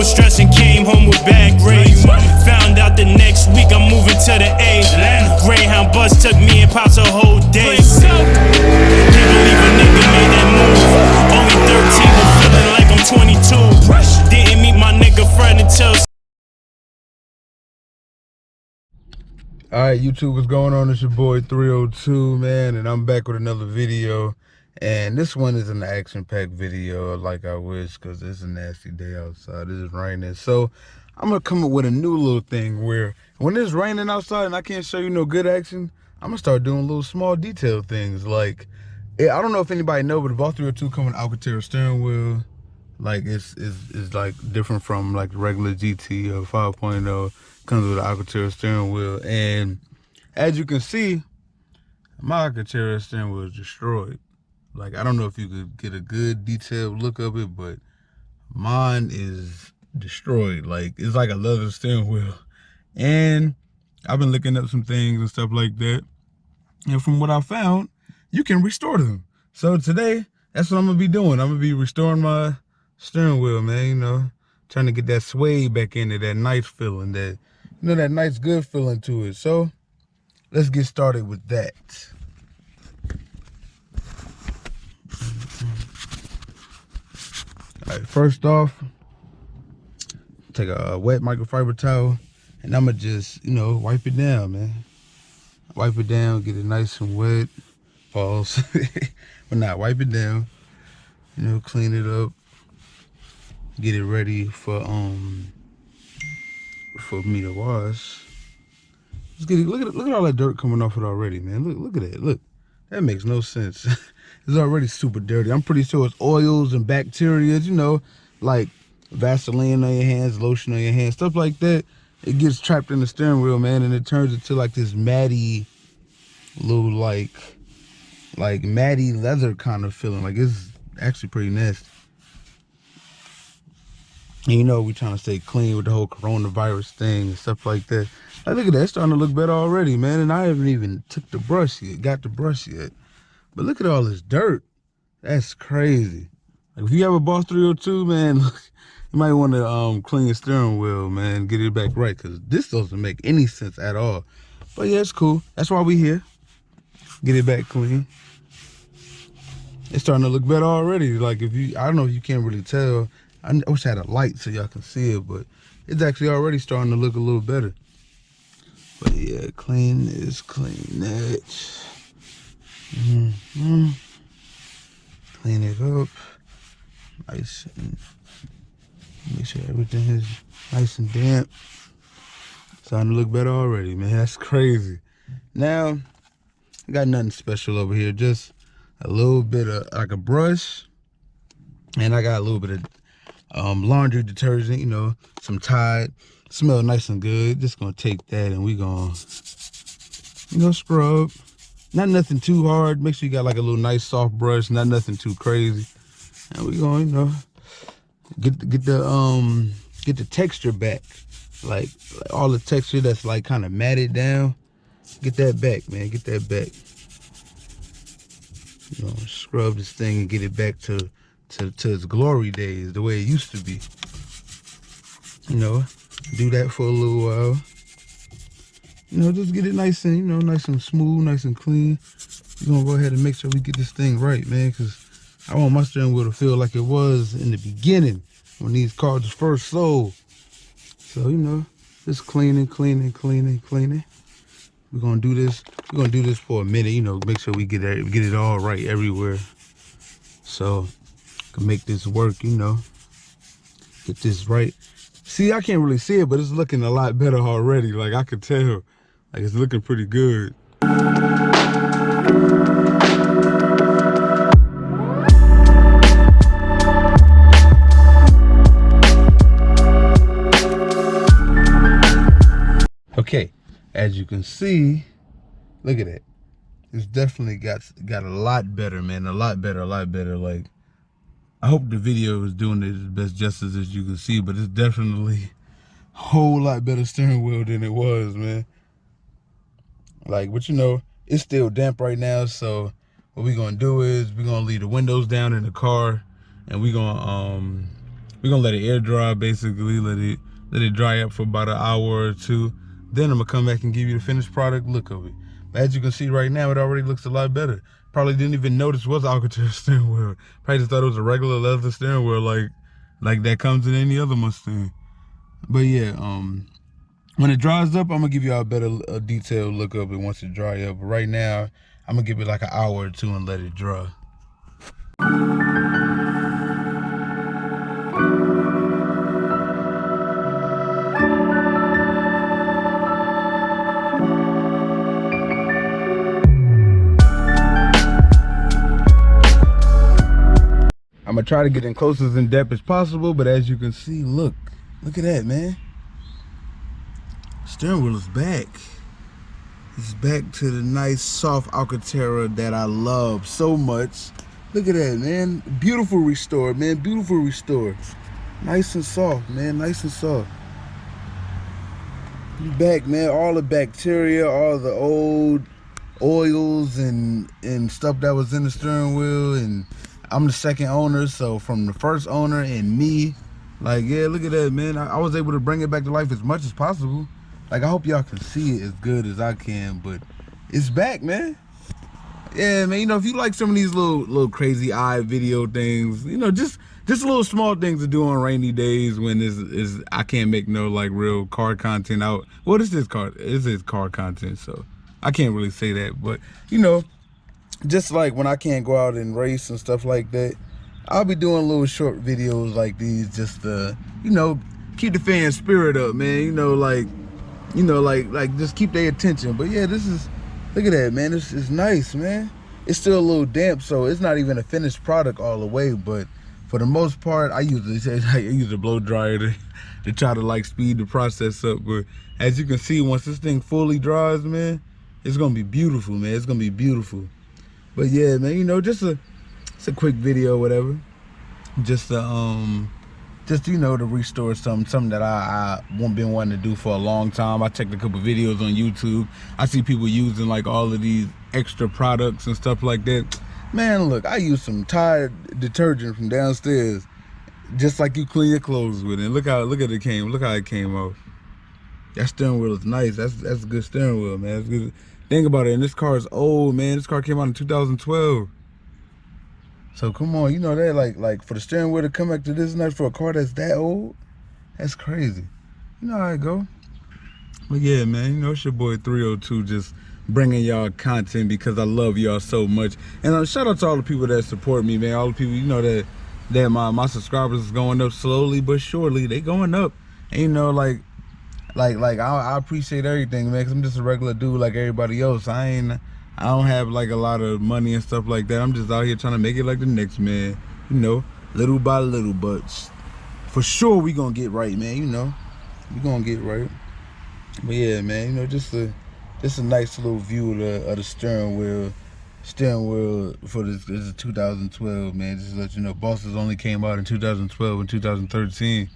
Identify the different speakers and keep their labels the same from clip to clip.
Speaker 1: was stressing, came home with bad grades. Found out the next week I'm moving to the A. Greyhound bus took me and Pops a whole day. Can't believe a nigga made that move. Only 13 but feeling like I'm 22. Didn't meet my nigga friend until.
Speaker 2: Alright, YouTube, what's going on? It's your boy 302, man, and I'm back with another video. And this one is an action-packed video, like I wish, because it's a nasty day outside. It is raining. So I'm going to come up with a new little thing where when it's raining outside and I can't show you no good action, I'm going to start doing little small detail things. Like, I don't know if anybody know, but the Ball 302 come with Alcantara Steering Wheel. Like, it's like different from like the regular GT or 5.0. Comes with an Alcantara steering wheel, and as you can see, my Alcantara steering wheel is destroyed. Like, I don't know if you could get a good detailed look of it, but mine is destroyed. Like, it's like a leather steering wheel. And I've been looking up some things and stuff like that, and from what I found, you can restore them. So today, that's what I'm gonna be doing. I'm gonna be restoring my steering wheel, man. You know, trying to get that sway back into that nice feeling, that, you know, that nice good feeling to it. So let's get started with that. All right, first off, take a wet microfiber towel and I'm gonna just, you know, wipe it down, man. Wipe it down, get it nice and wet. Pause. But not wipe it down, you know, clean it up, get it ready for me to wash. Let's get it. Look at all that dirt coming off it already, man. Look at that. Look, that makes no sense. It's already super dirty. I'm pretty sure it's oils and bacteria, you know, like Vaseline on your hands, lotion on your hands, stuff like that. It gets trapped in the steering wheel, man, and it turns into like this matty little like matty leather kind of feeling. Like, it's actually pretty nasty. And you know, we're trying to stay clean with the whole coronavirus thing and stuff like that. Like, look at that, it's starting to look better already, man. And I haven't even got the brush yet. But look at all this dirt. That's crazy. Like, if you have a Boss 302, man, look, you might want to clean your steering wheel, man, get it back right, because this doesn't make any sense at all. But yeah, it's cool. That's why we here. Get it back clean. It's starting to look better already. Like, I don't know if you can't really tell. I wish I had a light so y'all can see it, but it's actually already starting to look a little better. But yeah, clean this, clean that. Clean it up. Nice. And make sure everything is nice and damp. Starting to look better already, man. That's crazy. Now, I got nothing special over here. Just a little bit of like a brush. And I got a little bit of laundry detergent, you know, some Tide. Smell nice and good. Just gonna take that and we gonna, you know, scrub. Not nothing too hard. Make sure you got like a little nice soft brush, not nothing too crazy. And we gonna, you know, get the texture back. Like all the texture that's like kind of matted down. Get that back, man. Get that back. You know, scrub this thing and get it back to its glory days, the way it used to be. You know, do that for a little while. You know, just get it nice and, you know, nice and smooth, nice and clean. We're gonna go ahead and make sure we get this thing right, man, because I want my steering wheel to feel like it was in the beginning when these cars was first sold. So, you know, just cleaning. We're gonna do this. We're gonna do this for a minute, you know, make sure we get it all right everywhere. So can make this work, you know, get this right. See, I can't really see it, but it's looking a lot better already. Like, I could tell, like, it's looking pretty good. Okay, as you can see, look at it. It's definitely got a lot better, man. A lot better. Like, I hope the video is doing it as best justice as you can see, but it's definitely a whole lot better steering wheel than it was, man. Like, but you know, it's still damp right now, so what we're gonna do is we're gonna leave the windows down in the car, and we're gonna We're gonna let it air dry, basically. Let it dry up for about an hour or two. Then I'm gonna come back and give you the finished product look of it. But as you can see right now, it already looks a lot better. Probably didn't even notice it was Alcantara steering wheel. Probably just thought it was a regular leather steering wheel like that comes in any other Mustang. But yeah, when it dries up, I'm gonna give you a better detailed look of it once it dry up. But right now, I'm gonna give it like an hour or two and let it dry. I'm gonna try to get in close as in depth as possible, but as you can see, look at that, man. Steering wheel is back. It's back to the nice soft Alcantara that I love so much. Look at that, man. Beautiful restore, man. Beautiful restore. Nice and soft, man. Nice and soft. Back, man. All the bacteria, all the old oils and stuff that was in the steering wheel, and I'm the second owner, so from the first owner and me, like, yeah, look at that, man. I was able to bring it back to life as much as possible. Like, I hope y'all can see it as good as I can, but it's back, man. Yeah, man, you know, if you like some of these little crazy eye video things, you know, just little small things to do on rainy days when I can't make no like real car content out. Well, this is car content, so I can't really say that, but you know, just like when I can't go out and race and stuff like that, I'll be doing little short videos like these just to, you know, keep the fan spirit up, man. You know, like just keep their attention. But yeah, this is, look at that, man. This is nice, man. It's still a little damp, so it's not even a finished product all the way, but for the most part, I use a blow dryer to try to like speed the process up. But as you can see, once this thing fully dries, man, it's gonna be beautiful, man. It's gonna be beautiful. But yeah, man, you know, it's a quick video, whatever. Just you know, to restore something that I been wanting to do for a long time. I checked a couple videos on YouTube. I see people using like all of these extra products and stuff like that. Man, look, I use some Tide detergent from downstairs, just like you clean your clothes with it. Look how it came off. That steering wheel is nice. That's a good steering wheel, man. That's good. Think about it, and this car is old, man. This car came out in 2012. So come on, you know that like for the steering wheel to come back to this night for a car that's that old, that's crazy. You know how it go. But yeah, man, you know, it's your boy 302 just bringing y'all content because I love y'all so much. And shout out to all the people that support me, man. All the people, you know, that my subscribers is going up slowly but surely. They going up. And you know, like I appreciate everything, man, because I'm just a regular dude like everybody else. I don't have like a lot of money and stuff like that. I'm just out here trying to make it like the next man, you know, little by little. But for sure we gonna get right, man. You know, we gonna get right. But yeah, man, you know, just a nice little view of the steering wheel for this is 2012, man. Just to let you know, Bosses only came out in 2012 and 2013.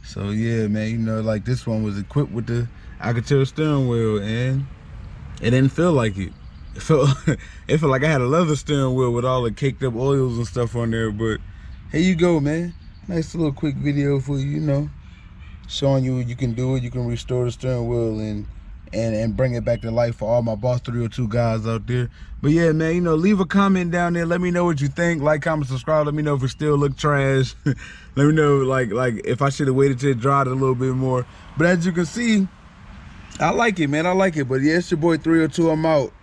Speaker 2: So yeah, man, you know, like this one was equipped with the Alcantara steering wheel, and it didn't feel like it. It felt like I had a leather steering wheel with all the caked up oils and stuff on there. But here you go, man. Nice little quick video for you, you know, showing you can do it. You can restore the steering wheel and bring it back to life for all my Boss 302 guys out there. But yeah, man, you know, leave a comment down there. Let me know what you think. Like, comment, subscribe. Let me know if it still look trash. Let me know like if I should have waited till it dried a little bit more. But as you can see, I like it, man. I like it. But yeah, it's your boy 302. I'm out.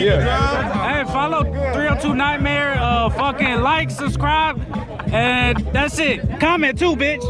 Speaker 3: Hey, follow 302 Nightmare. Fucking like, subscribe, and that's it. Comment too, bitch.